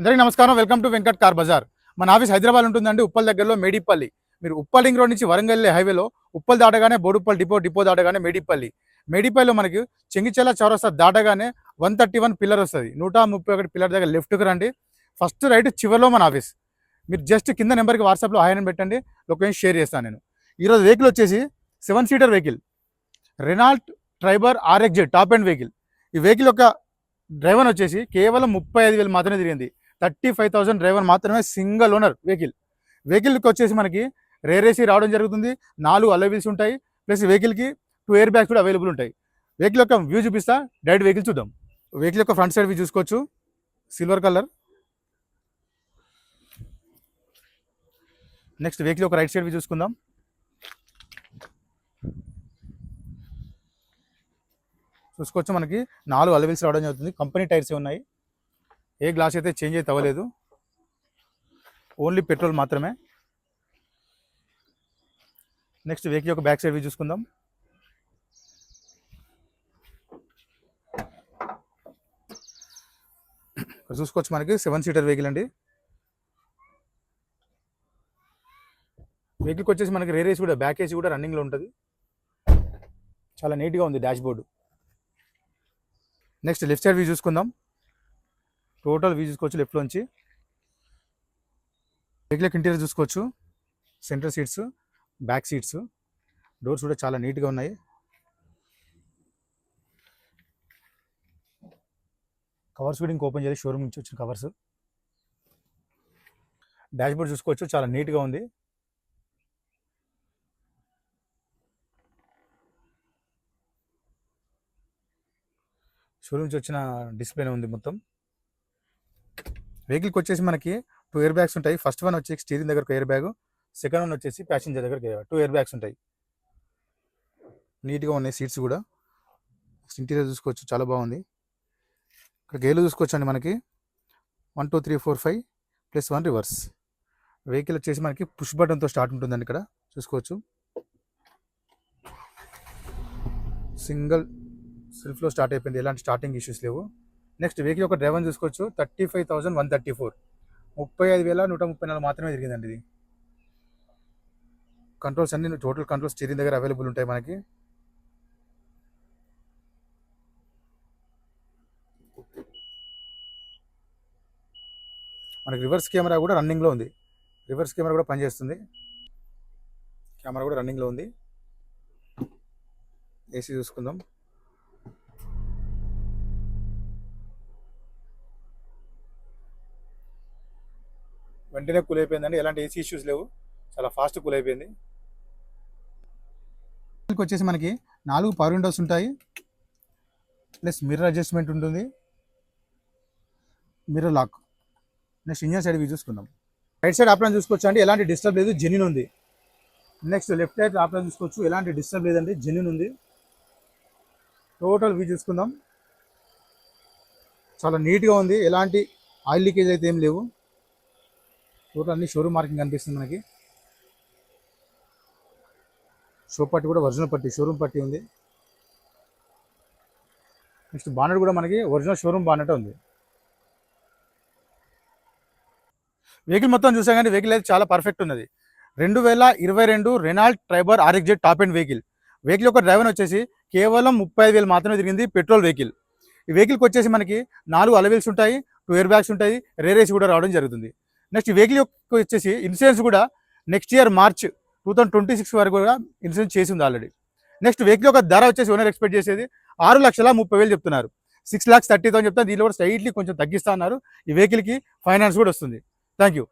అందరికీ నమస్కారం. Welcome to Venkat car Bazaar. మన ఆఫీస్ హైదరాబాద్ ఉంటుందండి, ఉప్పల్ దగ్గరలో మేడిపల్లి. మీరు ఉప్పల్ రింగ్ రోడ్ నుంచి వరంగల్ వెళ్ళే హైవేలో ఉప్పల్ దాటగానే బోడుప్పల్ డిపో దాటగానే మేడిపల్లిలో మనకి చెంగిచెల్ల చౌరస్తా దాటగానే 131 పిల్లర్ వస్తుంది. 131 పిల్లర్ దగ్గర లెఫ్ట్కి రండి, ఫస్ట్ రైట్ చివరిలో మన ఆఫీస్. మీరు జస్ట్ కింద నెంబర్కి వాట్సాప్లో హాయ్ అని పెట్టండి, లొకేషన్ షేర్ చేస్తాను నేను. ఈరోజు వెహికల్ వచ్చేసి 7 seater vehicle, Renault Triber RXZ top and vehicle. ఈ వెహికల్ యొక్క డ్రైవర్ వచ్చేసి కేవలం 35,000 మాత్రమే తిరిగింది. 35,000 డ్రైవర్ మాత్రమే, సింగిల్ ఓనర్ వెహికల్కి వచ్చేసి మనకి రేర్ ఏసీ రావడం జరుగుతుంది. 4 అలై వీల్స్ ఉంటాయి, ప్లస్ వెహికల్కి 2 ఎయిర్ బ్యాగ్స్ కూడా అవైలబుల్ ఉంటాయి. వెహికల్ యొక్క వ్యూ చూపిస్తా, డైరెక్ట్ వెహికల్ చూద్దాం. వెహికల్ యొక్క ఫ్రంట్ సైడ్ వ్యూ చూసుకోవచ్చు, సిల్వర్ కలర్. నెక్స్ట్ వెహికల్ యొక్క రైట్ సైడ్ వ్యూ చూసుకుందాం. చూసుకోవచ్చు, మనకి 4 అలై వీల్స్ రావడం జరుగుతుంది. కంపెనీ టైర్స్ ఉన్నాయి, ఏ గ్లాస్ అయితే చేంజ్ అయితే అవ్వలేదు, ఓన్లీ పెట్రోల్ మాత్రమే. నెక్స్ట్ వెహికల్ యొక్క బ్యాక్ సైడ్ వ్యూ చూసుకుందాం. ఇక్కడ చూసుకోవచ్చు, మనకి 7 సీటర్ వెహికల్ అండి. వెహికల్కి వచ్చేసి మనకి రేర్ ఏసీ కూడా, బ్యాక్ ఏసీ కూడా రన్నింగ్లో ఉంటుంది. చాలా నీట్గా ఉంది dash board. Next left side view చూసుకుందాం. టోటల్ వ్యూ చూసుకోవచ్చు లెఫ్ట్లోంచి. వెహికల్ ఇంటీరియర్ చూసుకోవచ్చు, centre seats, back seats, doors కూడా చాలా నీట్గా ఉన్నాయి. కవర్స్ కూడా ఇంకా ఓపెన్ చేయాలి, షోరూమ్ నుంచి వచ్చిన కవర్స్. డాష్ బోర్డ్ చూసుకోవచ్చు, చాలా నీట్గా ఉంది. షోరూమ్ నుంచి వచ్చిన డిస్ప్లేనే ఉంది మొత్తం. వెహికల్కి వచ్చేసి మనకి 2 ఎయిర్ బ్యాగ్స్ ఉంటాయి. ఫస్ట్ వన్ వచ్చేసి స్టీరింగ్ దగ్గర ఒక ఎయిర్ బ్యాగ్, సెకండ్ వన్ వచ్చేసి ప్యాసింజర్ దగ్గర 2 ఎయిర్ బ్యాగ్స్ ఉంటాయి. నీట్గా ఉన్నాయి సీట్స్ కూడా. ఇంటీరియర్ చూసుకోవచ్చు, చాలా బాగుంది. ఇక్కడ గేర్లు చూసుకోవచ్చు అండి, మనకి 1 2 3 4 5 +1 రివర్స్. వెహికల్ వచ్చేసి మనకి పుష్ బటన్తో స్టార్ట్ ఉంటుందండి. ఇక్కడ చూసుకోవచ్చు, సింగిల్ సెల్ఫ్లో స్టార్ట్ అయిపోయింది, ఎలాంటి స్టార్టింగ్ ఇష్యూస్ లేవు. నెక్స్ట్ వెహికల్ యొక్క డ్రైవర్ చూసుకోవచ్చు, 35,134, 35,134 మాత్రమే తిరిగిందండి ఇది. కంట్రోల్స్ అన్ని టోటల్ కంట్రోల్స్ స్టీరింగ్ దగ్గర అవైలబుల్ ఉంటాయి మనకి. మనకి రివర్స్ కెమెరా కూడా రన్నింగ్లో ఉంది, రివర్స్ కెమెరా కూడా పనిచేస్తుంది, కెమెరా కూడా రన్నింగ్లో ఉంది. ఏసీ చూసుకుందాం. వెంటనే కూల్ అయిపోయిందండి, ఎలాంటి ఏసీ ఇష్యూస్ లేవు, చాలా ఫాస్ట్ కూల్ అయిపోయింది. వచ్చేసి మనకి 4 పవర్ విండోస్ ఉంటాయి, ప్లస్ మిర్రర్ అడ్జస్ట్మెంట్ ఉంటుంది, mirror lock. Next engine side view చూసుకుందాం. రైట్ సైడ్ ఆప్షన్ చూసుకోవచ్చు అండి, ఎలాంటి డిస్టర్బ్ లేదు, జెన్యూన్ ఉంది. నెక్స్ట్ లెఫ్ట్ సైడ్ ఆప్షన్ చూసుకోవచ్చు, ఎలాంటి డిస్టర్బ్ లేదండి, జెన్యూన్ ఉంది. టోటల్ వ్యూ చూసుకుందాం. చాలా నీట్గా ఉంది, ఎలాంటి ఆయిల్ లీకేజ్ అయితే ఏం లేవు. టోటల్ అన్ని షోరూమ్ మార్కింగ్ కనిపిస్తుంది మనకి. షో పట్టి కూడా ఒరిజినల్ పట్టి, షోరూమ్ పట్టి ఉంది. నెక్స్ట్ బానెట్ కూడా మనకి ఒరిజినల్ షోరూమ్ బానెట్ ఉంది. వెహికల్ మొత్తం చూసా కానీ వెహికల్ అయితే చాలా పర్ఫెక్ట్ ఉన్నది. 2022 Renault Triber RXZ top and vehicle. Vehicle యొక్క డ్రైవర్ వచ్చేసి కేవలం 35,000 మాత్రమే తిరిగింది, పెట్రోల్ వెహికల్. ఈ వెహికల్కి వచ్చేసి మనకి 4 అలై వీల్స్ ఉంటాయి, 2 ఎయిర్ బ్యాగ్స్ ఉంటాయి, రేర్ ఏసీ కూడా రావడం జరుగుతుంది. నెక్స్ట్ వెహికల్ యొక్క వచ్చేసి ఇన్సూరెన్స్ కూడా నెక్స్ట్ ఇయర్ మార్చ్ 2026 వరకు కూడా ఇన్సూరెన్స్ చేసి ఉంది ఆల్రెడీ. నెక్స్ట్ వెహికల్ యొక్క ధర వచ్చేసి ఓనర్ ఎక్స్పెక్ట్ చేసేది 6,30,000 చెప్తున్నారు, 6,30,000 చెప్తాను. దీనిలో కూడా స్లైట్లీ కొంచెం తగ్గిస్తా అన్నారు. ఈ వెహికల్కి ఫైనాన్స్ కూడా వస్తుంది. Thank you.